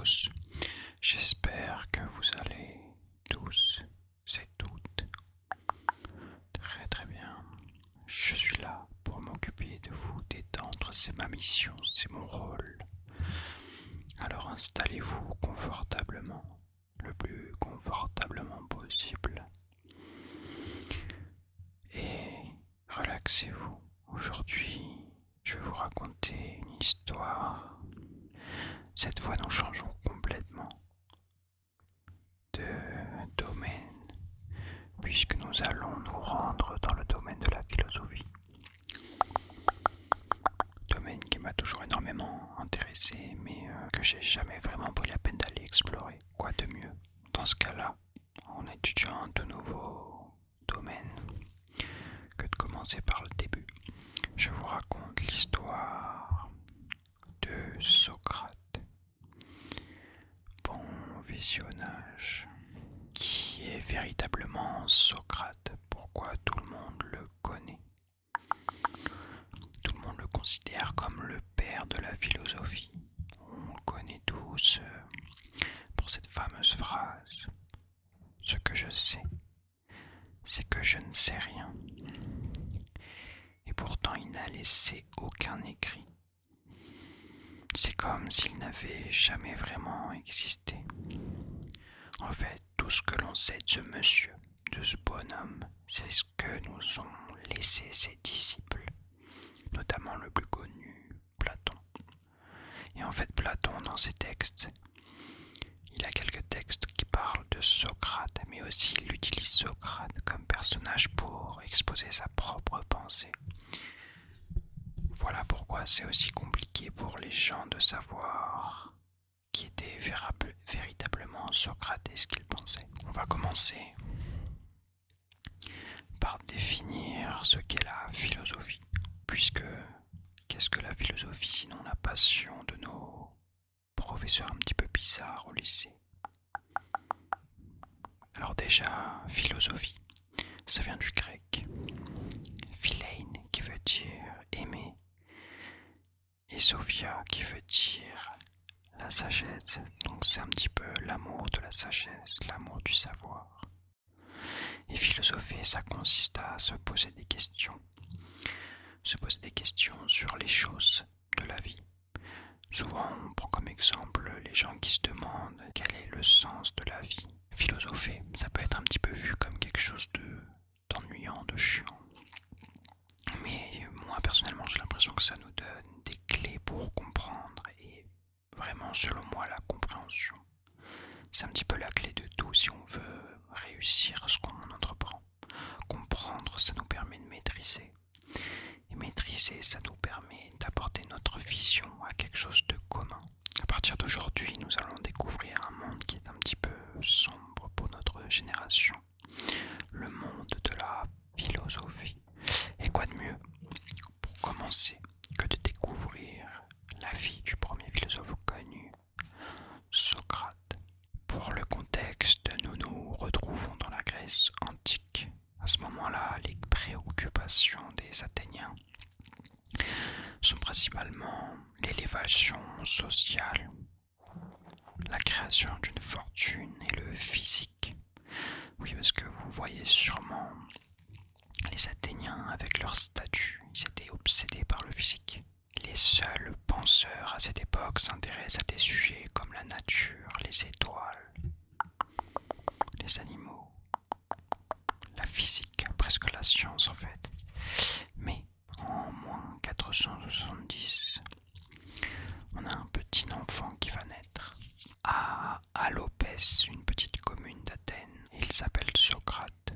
tous, j'espère que vous allez tous et toutes très très bien. Je suis là pour m'occuper de vous détendre, c'est ma mission, c'est mon rôle. Alors installez-vous confortablement, le plus confortablement possible et relaxez-vous. Aujourd'hui, je vais vous raconter une histoire. Cette fois, nous changeons complètement de domaine, puisque nous allons nous rendre dans le domaine de la philosophie. Domaine qui m'a toujours énormément intéressé, mais que j'ai jamais vraiment pris la peine d'aller explorer. Quoi de mieux, dans ce cas-là, en étudiant un tout nouveau domaine, que de commencer par le début. Je vous raconte l'histoire de Socrate. Bon visionnage. Qui est véritablement Socrate? Pourquoi tout le monde le connaît? Tout le monde le considère comme le père de la philosophie. On le connaît tous pour cette fameuse phrase. Ce que je sais, c'est que je ne sais rien. Et pourtant il n'a laissé aucun écrit. C'est comme s'il n'avait jamais vraiment existé. En fait, tout ce que l'on sait de ce monsieur, de ce bonhomme, c'est ce que nous ont laissé ses disciples, notamment le plus connu, Platon. Et en fait, Platon, dans ses textes, il a quelques textes qui parlent de Socrate, mais aussi il utilise Socrate comme personnage pour exposer sa propre pensée. Voilà pourquoi c'est aussi compliqué pour les gens de savoir qui était véritablement Socrate et ce qu'il pensait. On va commencer par définir ce qu'est la philosophie, puisque qu'est-ce que la philosophie sinon la passion de nos professeurs un petit peu bizarres au lycée? Alors déjà, philosophie, ça vient du grec, philein qui veut dire aimer, et sophia qui veut dire la sagesse. Donc c'est un petit peu l'amour de la sagesse, l'amour du savoir. Et philosopher, ça consiste à se poser des questions. Se poser des questions sur les choses de la vie. Souvent, on prend comme exemple les gens qui se demandent quel est le sens de la vie. Philosopher, ça peut être un petit peu vu comme quelque chose d'ennuyant, de chiant. Mais moi, personnellement, j'ai l'impression que ça nous donne des clés pour comprendre et vraiment, selon moi, la compréhension. C'est un petit peu la clé de tout si on veut réussir ce qu'on entreprend. Comprendre, ça nous permet de maîtriser. Et maîtriser, ça nous permet d'apporter notre vision à quelque chose de commun. À partir d'aujourd'hui, nous allons découvrir un monde qui est un petit peu sombre pour notre génération. Le monde de la philosophie. Et quoi de mieux pour commencer que de découvrir la vie du premier philosophe connu, Socrate. Pour le contexte, nous nous retrouvons dans la Grèce antique. À ce moment-là, les préoccupations des Athéniens sont principalement l'élévation sociale, la création d'une fortune et le physique. Oui, parce que vous voyez sûrement les Athéniens avec leur statut, ils étaient obsédés par le physique. Les seuls penseurs à cette époque s'intéressent à des sujets comme la nature, les étoiles, les animaux, la physique, presque la science en fait. Mais en moins 470, on a un petit enfant qui va naître à Alopès, une petite commune d'Athènes. Il s'appelle Socrate.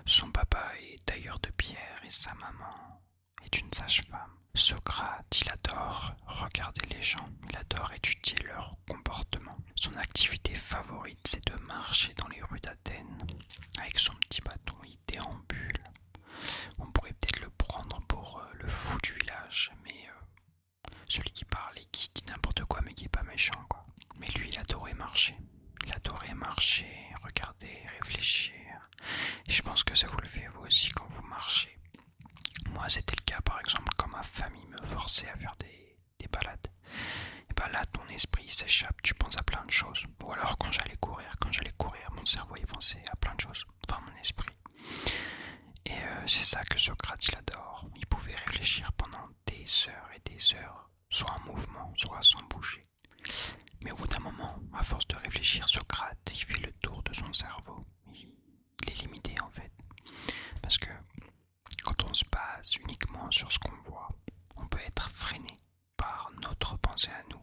Son papa est tailleur de pierre et sa maman est une sage-femme. Socrate, il adore regarder les gens, il adore étudier leur comportement. Son activité favorite, c'est de marcher dans les rues d'Athènes. Avec son petit bâton, il déambule. On pourrait peut-être le prendre pour le fou du village, mais celui qui parle et qui dit n'importe quoi, mais qui est pas méchant, quoi. Mais lui, il adorait marcher. Il adorait marcher, regarder, réfléchir. Et je pense que ça vous le fait vous aussi quand vous marchez. Moi, c'était le cas, par exemple, quand ma famille me forçait à faire des balades. Et ben là, ton esprit s'échappe, tu penses à plein de choses. Ou alors quand j'allais courir, mon cerveau il pensait à plein de choses, enfin mon esprit. Et c'est ça que Socrate il adore. Il pouvait réfléchir pendant des heures et des heures, soit en mouvement, soit sans bouger. Mais au bout d'un moment, à force de réfléchir, Socrate il fait le tour de son cerveau. Il est limité en fait. Parce que quand on se base uniquement sur ce qu'on voit, on peut être freiné par notre pensée à nous.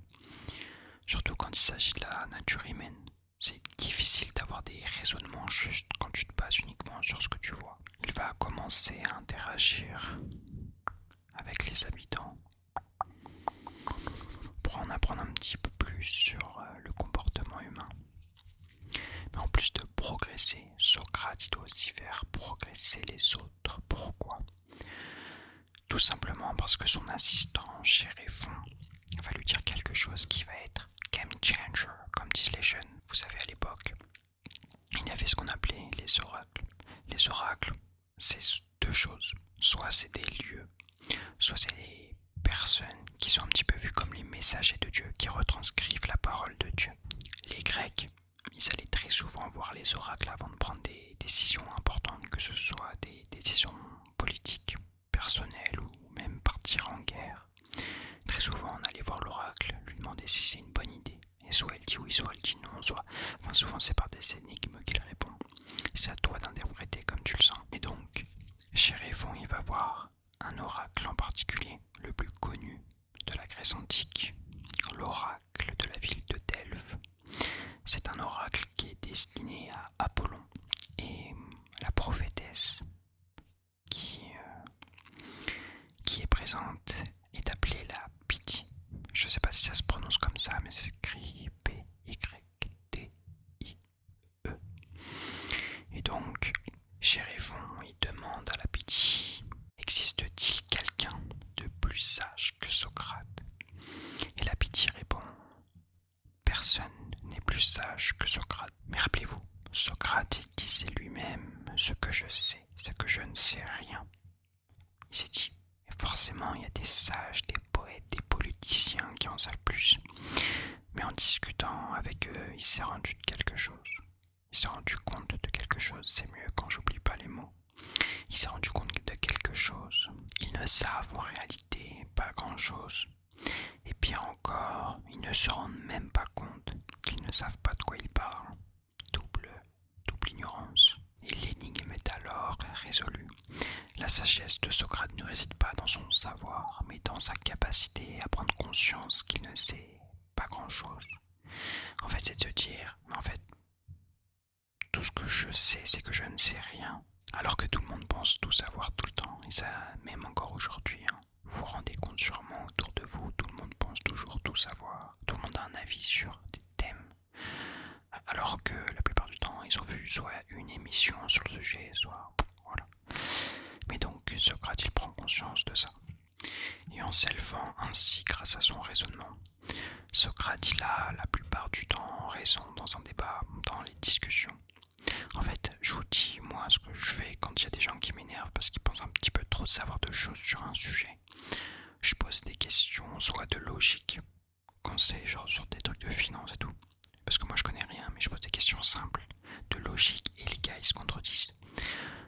Surtout quand il s'agit de la nature humaine. C'est difficile d'avoir des raisonnements justes quand tu te bases uniquement sur ce que tu vois. Il va commencer à interagir avec les habitants pour en apprendre un petit peu plus sur le comportement humain. Mais en plus de progresser, Socrate il doit aussi faire progresser les autres. Pourquoi ? Tout simplement parce que son assistant, Chéréphon, va lui dire quelque chose qui va être game changer, comme disent les jeunes. Vous savez, à l'époque, il y avait ce qu'on appelait les oracles. Les oracles, c'est deux choses. Soit c'est des lieux, soit c'est des personnes qui sont un petit peu vues comme les messagers de Dieu, qui retranscrivent la parole de Dieu. Les Grecs, ils allaient très souvent voir les oracles avant de prendre des décisions importantes, que ce soit des décisions politiques, personnelles ou même partir en guerre. Très souvent, on allait voir l'oracle, lui demander si c'est une bonne idée. Et soit elle dit oui, soit elle dit non, Enfin, souvent c'est par des énigmes qu'il répond. C'est à toi d'interpréter comme tu le sens. Et donc, Chéréphon, il va voir un oracle en particulier, le plus connu de la Grèce antique, l'oracle de la ville de Delphes. C'est un oracle qui est destiné à Apollon. Et la prophétesse qui est présente est appelée la Pythie. Je ne sais pas si ça se prononce comme ça, mais c'est écrit P-Y-T-I-E. Et donc, Chéréphon, il demande à la Pythie, existe-t-il quelqu'un de plus sage que Socrate ? Et la Pythie répond, personne n'est plus sage que Socrate. Mais rappelez-vous, Socrate disait lui-même, ce que je sais, c'est que je ne sais rien. Il s'est dit, forcément il y a des sages, des poètes, des politiciens qui en savent plus. Mais en discutant avec eux, il s'est rendu de quelque chose. Il s'est rendu compte de quelque chose, c'est mieux quand j'oublie pas les mots. Il s'est rendu compte de quelque chose. Ils ne savent en réalité pas grand-chose. Et pire encore, ils ne se rendent même pas compte qu'ils ne savent pas de quoi ils parlent. Double ignorance. Et l'énigme est alors résolue. La sagesse de Socrate ne réside pas dans son savoir, mais dans sa capacité à prendre conscience qu'il ne sait pas grand-chose. En fait, c'est de se dire, mais en fait, tout ce que je sais, c'est que je ne sais rien. Alors que tout le monde pense tout savoir tout le temps, et ça, même encore aujourd'hui, vous vous rendez compte sûrement autour de vous, tout le monde pense toujours tout savoir. Tout le monde a un avis sur des thèmes. Alors que la plupart du temps, ils ont vu soit une émission sur le sujet, soit... voilà. Mais donc, Socrate, il prend conscience de ça. Et en s'élevant ainsi grâce à son raisonnement, Socrate, il a la plupart du temps raison dans un débat, dans les discussions. En fait, je vous dis, moi, ce que je fais quand il y a des gens qui m'énervent parce qu'ils pensent un petit peu trop de savoir de choses sur un sujet, je pose des questions, soit de logique, quand c'est genre sur des trucs de finance et tout, parce que moi je connais rien, mais je pose des questions simples, de logique, et les gars ils se contredisent,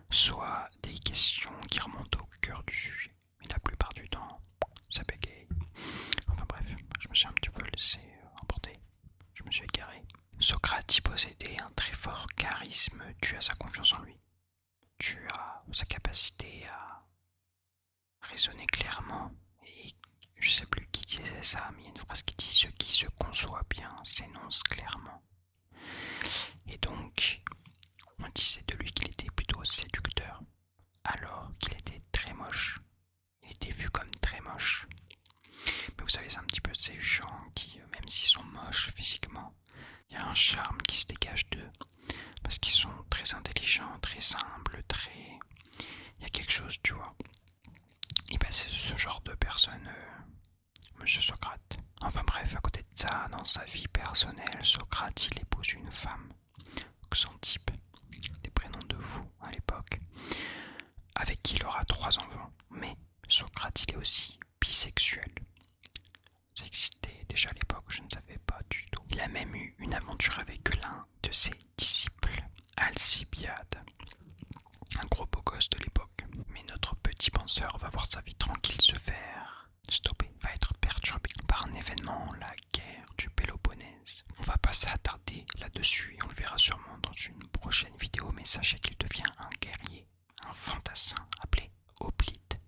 soit des questions qui remontent au cœur du sujet, mais la plupart du temps, ça bégaye. Enfin bref, je me suis un petit peu laissé emporter, je me suis égaré. Socrate y possédait un très fort charisme dû à sa confiance en lui, dû à sa capacité à raisonner clairement. Et je sais plus qui disait ça, mais il y a une phrase qui dit « Ce qui se conçoit bien s'énonce clairement ». Et donc, on disait de lui qu'il était plutôt séducteur, alors qu'il était très moche. Il était vu comme très moche. Mais vous savez, c'est un petit peu ces gens qui, même s'ils sont moches physiquement, il y a un charme qui se dégage d'eux, parce qu'ils sont très intelligents, très simples, très... Il y a quelque chose, tu vois. Et ben c'est ce genre de personne, Monsieur Socrate. Enfin bref, à côté de ça, dans sa vie personnelle, Socrate, il épouse une femme, Xanthippe, des prénoms de fous à l'époque, avec qui il aura 3 enfants. Mais Socrate, il est aussi bisexuel. Ça existait déjà à l'époque, je ne savais Il a même eu une aventure avec l'un de ses disciples, Alcibiade, un gros beau gosse de l'époque. Mais notre petit penseur va voir sa vie tranquille se faire stopper, va être perturbé par un événement, la guerre du Péloponnèse. On va pas s'attarder là-dessus et on le verra sûrement dans une prochaine vidéo, mais sachez qu'il devient un guerrier, un fantassin appelé Hoplite,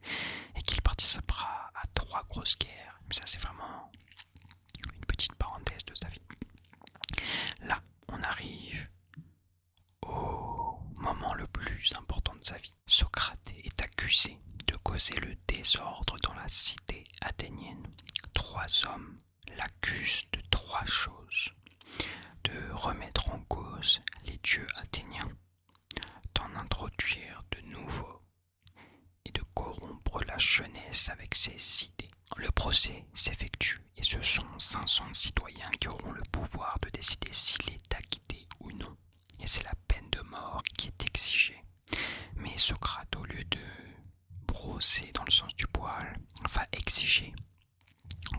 et qu'il participera à 3 grosses guerres. Mais ça, c'est vraiment une petite parenthèse de sa vie. Là, on arrive au moment le plus important de sa vie. Socrate est accusé de causer le désordre dans la cité athénienne. 3 hommes l'accusent de 3 choses: de remettre en cause les dieux athéniens, d'en introduire de nouveaux et de corrompre la jeunesse avec ses idées. Le procès s'effectue et ce sont 500 citoyens qui auront le pouvoir de décider s'il est acquitté ou non. Et c'est la peine de mort qui est exigée. Mais Socrate, au lieu de brosser dans le sens du poil, va exiger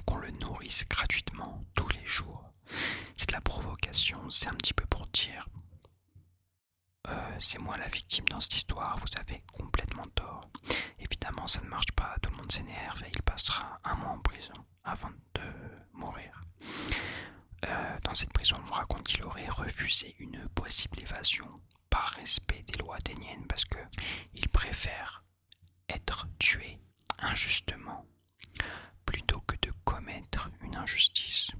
qu'on le nourrisse gratuitement tous les jours. C'est de la provocation, c'est un petit peu pour dire c'est moi la victime dans cette histoire, vous avez complètement tort. Évidemment, ça ne marche pas, tout le monde s'énerve et il passera 1 mois en prison avant de mourir. Dans cette prison, on raconte qu'il aurait refusé une possible évasion par respect des lois athéniennes parce qu'il préfère être tué injustement plutôt que de commettre une injustice.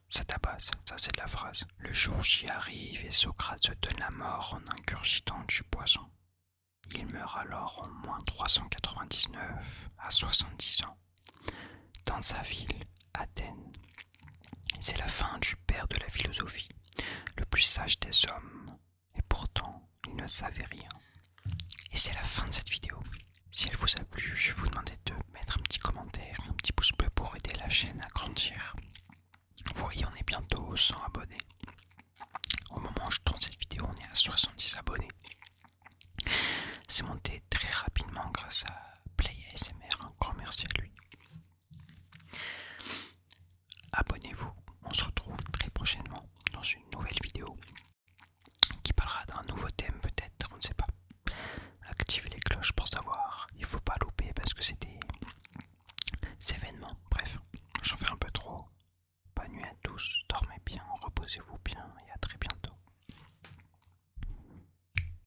Ça tabasse, ça c'est de la phrase. Le jour J arrive et Socrate se donne la mort en ingurgitant du poison. Il meurt alors en moins 399 à 70 ans dans sa ville, Athènes. C'est la fin du père de la philosophie, le plus sage des hommes, et pourtant il ne savait rien. Et c'est la fin de cette vidéo. Si elle vous a plu, je vais vous demander de mettre un petit commentaire, un petit pouce bleu pour aider la chaîne à grandir. Vous voyez, on est bientôt aux 100 abonnés. Au moment où je tourne cette vidéo, on est à 70 abonnés. C'est monté très rapidement grâce à Play ASMR, un grand merci à lui.